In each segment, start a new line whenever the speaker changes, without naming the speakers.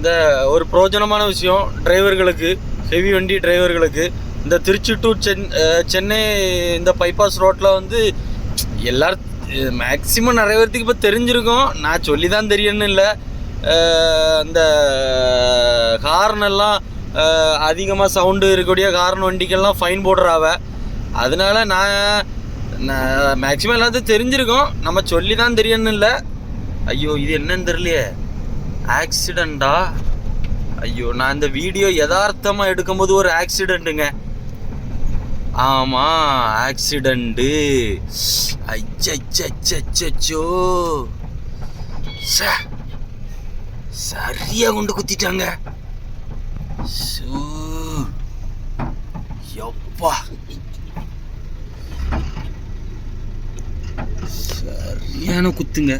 இந்த ஒரு பிரயோஜனமான விஷயம் டிரைவர்களுக்கு, ஹெவி வண்டி டிரைவர்களுக்கு. இந்த திருச்சி டு சென்னை இந்த பைபாஸ் ரோட்டில் வந்து எல்லாரும் மேக்ஸிமம் நிறைய பேர்த்துக்கு இப்போ தெரிஞ்சிருக்கும். நான் சொல்லி தான் தெரியணும்னு இல்லை. இந்த ஹார்னெல்லாம் அதிகமாக சவுண்டு இருக்கக்கூடிய ஹார்ன் வண்டிக்கெல்லாம் ஃபைன் போடுறாவ. அதனால நான் மேக்ஸிமம் எல்லாத்தையும் தெரிஞ்சிருக்கோம், நம்ம சொல்லி தான் தெரியணும்னு இல்லை. ஐயோ இது என்னன்னு தெரியலையே, ஆக்சிடெண்ட்டா? ஐயோ நான் இந்த வீடியோ யதார்த்தமாக எடுக்கும்போது ஒரு ஆக்சிடெண்ட்டுங்க. ஆமாம் ஆக்சிடெண்ட்டு. ஐயோ சரியா கொண்டு குத்திட்டாங்க. எப்பா சரியான குத்துங்க.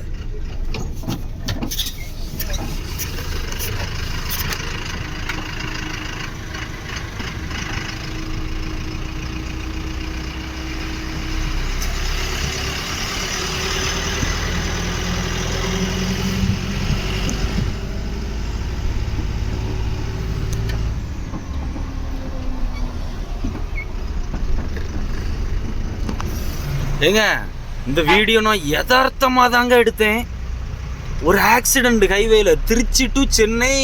ஏங்க இந்த வீடியோ நான் யதார்த்தமாக தாங்க எடுத்தேன். ஒரு ஆக்சிடெண்ட் ஹைவேல திருச்சி டு சென்னை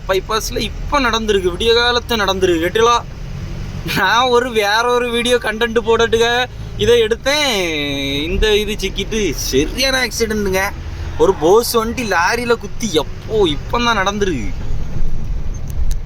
பைபாஸில் இப்போ நடந்திருக்கு, விடிய காலத்தை நடந்திருக்கு கேட்டீங்களா. நான் வேற ஒரு வீடியோ கண்டென்ட் போட்டுட்டுங்க இதை எடுத்தேன். இந்த இது சிக்கிட்டு சரியான ஆக்சிடெண்ட்டுங்க. ஒரு போஸ் வண்டி லாரியில் குத்தி இப்போ தான் நடந்திருக்கு.